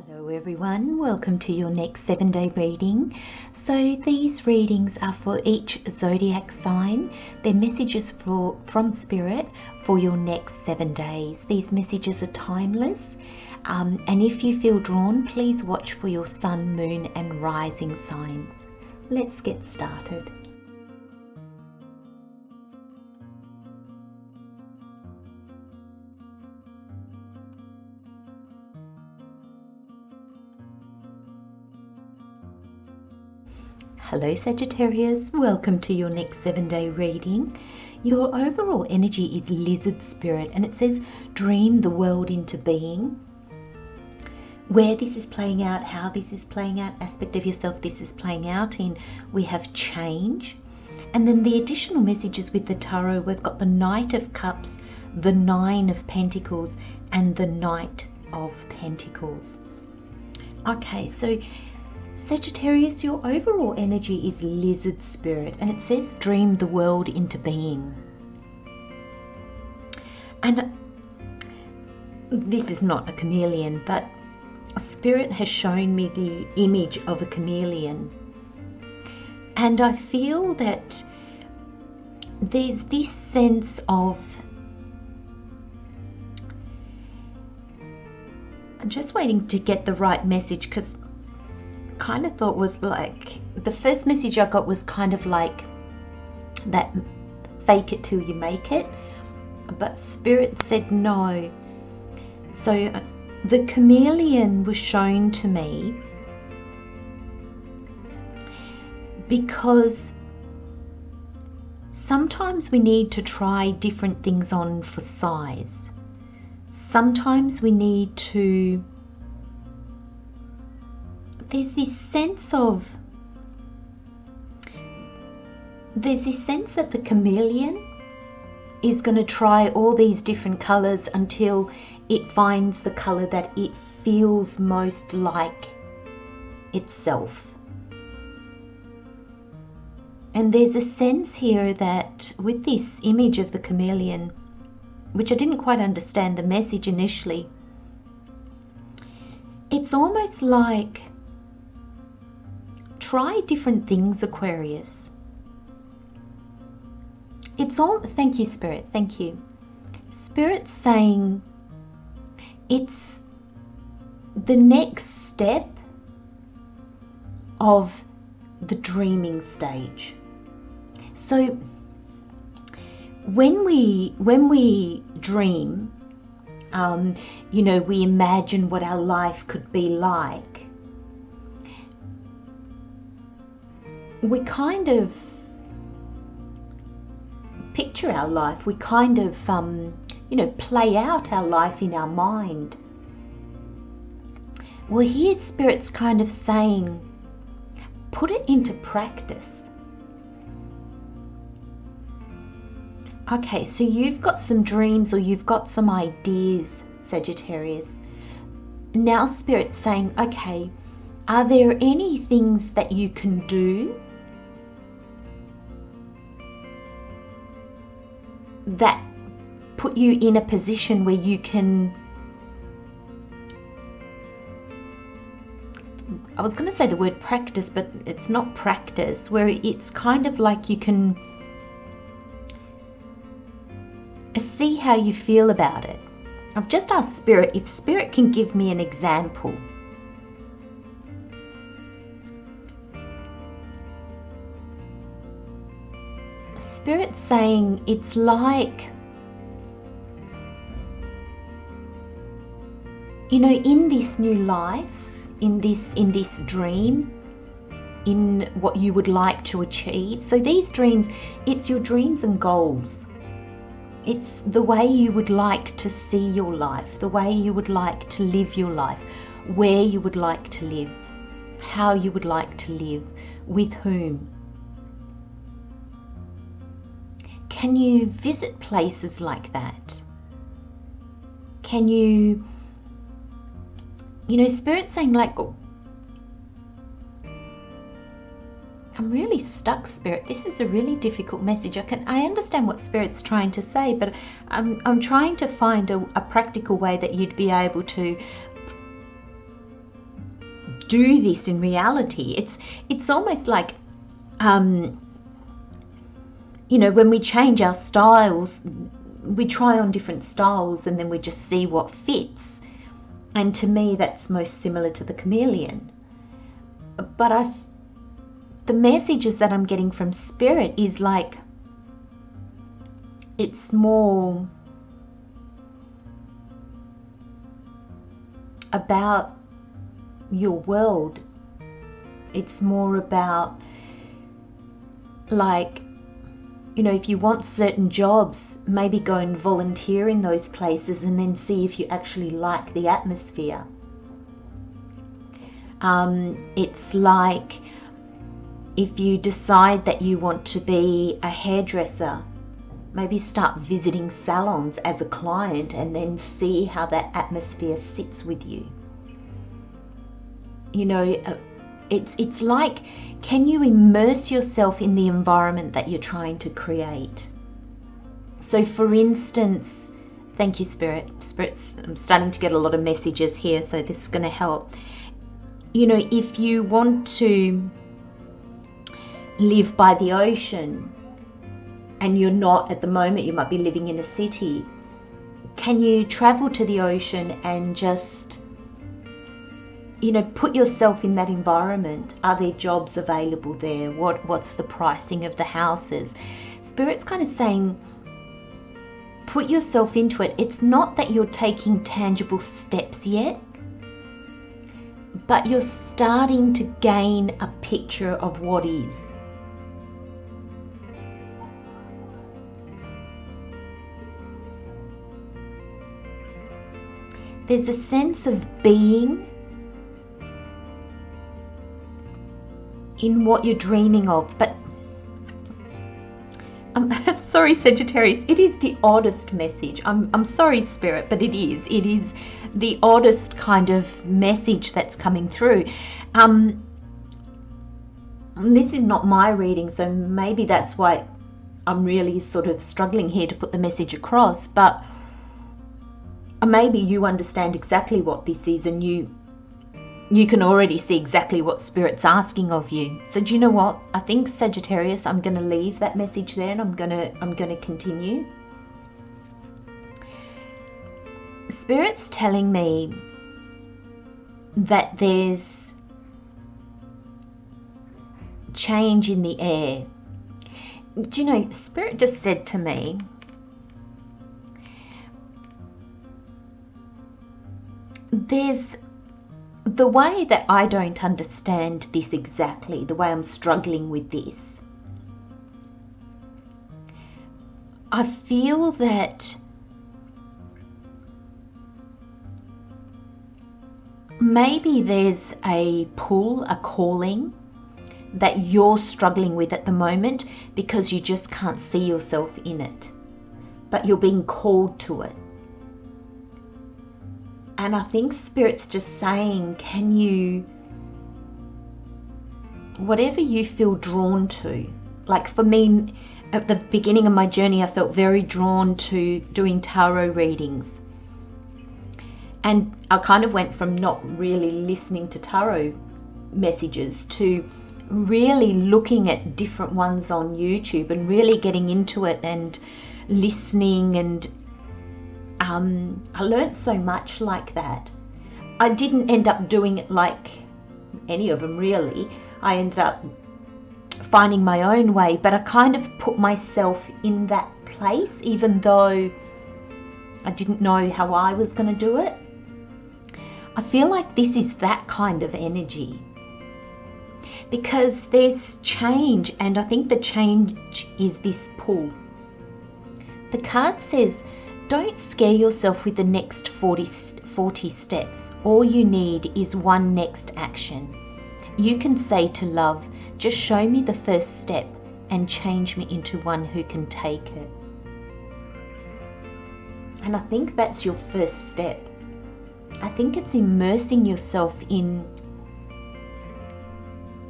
Hello everyone, welcome to your next 7-day reading. So these readings are for each zodiac sign. They're messages from Spirit for your next 7 days. These messages are timeless. And if you feel drawn, please watch for your sun, moon and rising signs. Let's get started. Hello Sagittarius, welcome to your next 7-day reading. Your overall energy is lizard spirit and it says dream the world into being. Where this is playing out, how this is playing out, aspect of yourself this is playing out in, we have change. And then the additional messages with the tarot, we've got the Knight of Cups, the Nine of Pentacles and the Knight of Pentacles. Okay, so Sagittarius, your overall energy is lizard spirit and it says dream the world into being. And this is not a chameleon, but Spirit has shown me the image of a chameleon. And I feel that there's this sense of, I'm just waiting to get the right message, because kind of thought was like, the first message I got was kind of like that fake it till you make it, but Spirit said no. So the chameleon was shown to me because sometimes we need to try different things on for size. Sometimes we need to, there's this sense that the chameleon is going to try all these different colors until it finds the color that it feels most like itself. And there's a sense here that with this image of the chameleon, which I didn't quite understand the message initially, it's almost like try different things, Aquarius. It's all, thank you Spirit, thank you. Spirit's saying it's the next step of the dreaming stage. So when we dream, we imagine what our life could be like. We kind of picture our life, we kind of play out our life in our mind. Well, here Spirit's kind of saying put it into practice. Okay, so you've got some dreams or you've got some ideas, Sagittarius. Now Spirit's saying, okay, are there any things that you can do that put you in a position where you can, I was going to say the word practice, but it's not practice, where it's kind of like you can see how you feel about it. I've just asked Spirit if Spirit can give me an example. Spirit's saying it's like, in this new life, in this dream, in what you would like to achieve. So these dreams, it's your dreams and goals. It's the way you would like to see your life, the way you would like to live your life, where you would like to live, how you would like to live, with whom. Can you visit places like that? Can you, Spirit's saying like, I'm really stuck, Spirit. This is a really difficult message. I understand what Spirit's trying to say, but I'm trying to find a practical way that you'd be able to do this in reality. It's almost like, you know, when we change our styles, we try on different styles and then we just see what fits. And to me, that's most similar to the chameleon. But the messages that I'm getting from Spirit is like, it's more about your world. It's more about, like, you know, if you want certain jobs, maybe go and volunteer in those places and then see if you actually like the atmosphere. It's like, if you decide that you want to be a hairdresser, maybe start visiting salons as a client and then see how that atmosphere sits with you. You know, it's like, can you immerse yourself in the environment that you're trying to create? So for instance, thank you, Spirits, I'm starting to get a lot of messages here, so this is going to help. You know, if you want to live by the ocean and you're not at the moment, you might be living in a city, can you travel to the ocean and just, you know, put yourself in that environment? Are there jobs available there? What's the pricing of the houses? Spirit's kind of saying, put yourself into it. It's not that you're taking tangible steps yet, but you're starting to gain a picture of what is. There's a sense of being in what you're dreaming of, but I'm sorry, Sagittarius, it is the oddest message. I'm sorry, Spirit, but it is the oddest kind of message that's coming through. This is not my reading, so maybe that's why I'm really sort of struggling here to put the message across, but maybe you understand exactly what this is, and you can already see exactly what Spirit's asking of you. So do you know what? I think, Sagittarius, I'm going to leave that message there, and I'm going to continue. Spirit's telling me that there's change in the air. Do you know, Spirit just said to me, there's the way that I don't understand this exactly, the way I'm struggling with this. I feel that maybe there's a pull, a calling that you're struggling with at the moment because you just can't see yourself in it, but you're being called to it. And I think Spirit's just saying, can you, whatever you feel drawn to, like for me, at the beginning of my journey, I felt very drawn to doing tarot readings. And I kind of went from not really listening to tarot messages to really looking at different ones on YouTube and really getting into it and listening, and I learned so much like that. I didn't end up doing it like any of them really. I ended up finding my own way, but I kind of put myself in that place even though I didn't know how I was going to do it. I feel like this is that kind of energy because there's change, and I think the change is this pull. The card says, don't scare yourself with the next 40 steps. All you need is one next action. You can say to love, just show me the first step and change me into one who can take it. And I think that's your first step. I think it's immersing yourself in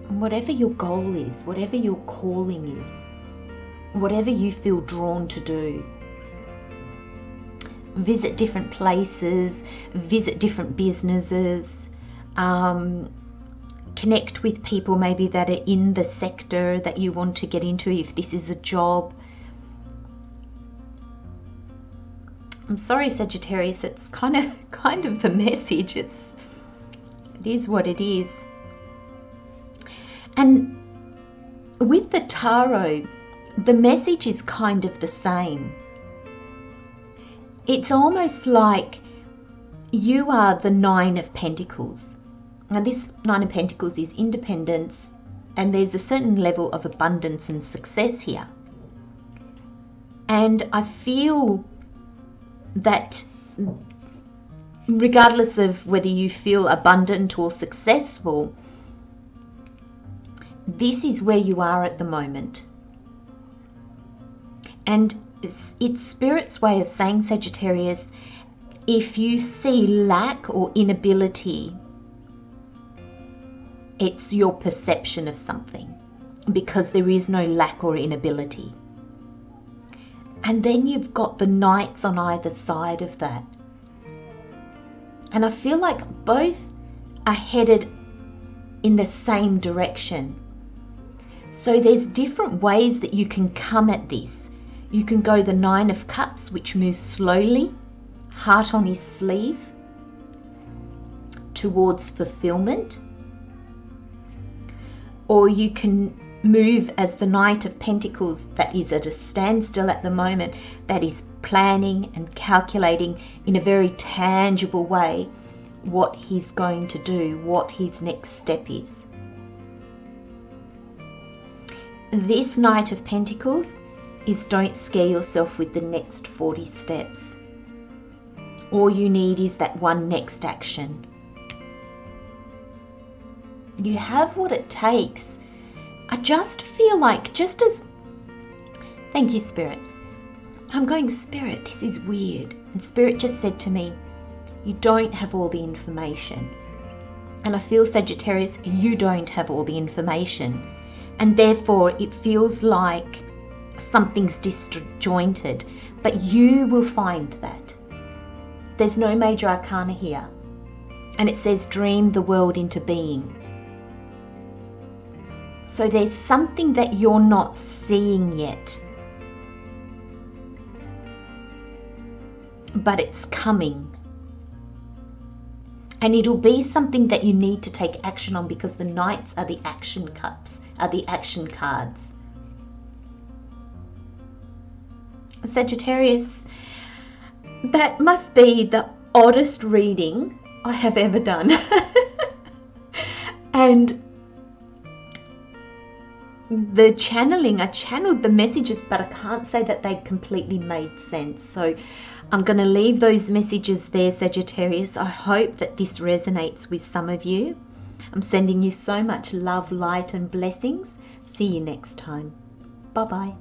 whatever your goal is, whatever your calling is, whatever you feel drawn to do. Visit different places, visit different businesses, connect with people maybe that are in the sector that you want to get into, if this is a job. I'm sorry, Sagittarius, it's kind of the message. It is what it is. And with the tarot, the message is kind of the same. It's almost like you are the Nine of Pentacles. Now this Nine of Pentacles is independence, and there's a certain level of abundance and success here. And I feel that regardless of whether you feel abundant or successful, this is where you are at the moment. And it's Spirit's way of saying, Sagittarius, if you see lack or inability, it's your perception of something, because there is no lack or inability. And then you've got the Knights on either side of that. And I feel like both are headed in the same direction. So there's different ways that you can come at this. You can go the Nine of Cups, which moves slowly, heart on his sleeve, towards fulfillment. Or you can move as the Knight of Pentacles, that is at a standstill at the moment, that is planning and calculating in a very tangible way what he's going to do, what his next step is. This Knight of Pentacles is, don't scare yourself with the next 40 steps. All you need is that one next action. You have what it takes. I just feel like, just as, thank you, Spirit. I'm going, Spirit, this is weird. And Spirit just said to me, you don't have all the information. And I feel, Sagittarius, you don't have all the information. And therefore it feels like something's disjointed. But you will find that. There's no major arcana here. And it says, dream the world into being. So there's something that you're not seeing yet, but it's coming. And it'll be something that you need to take action on, because the Knights are the action cups, are the action cards. Sagittarius, that must be the oddest reading I have ever done. And the channeling, I channeled the messages, but I can't say that they completely made sense. So I'm going to leave those messages there, Sagittarius. I hope that this resonates with some of you. I'm sending you so much love, light, and blessings. See you next time. Bye-bye.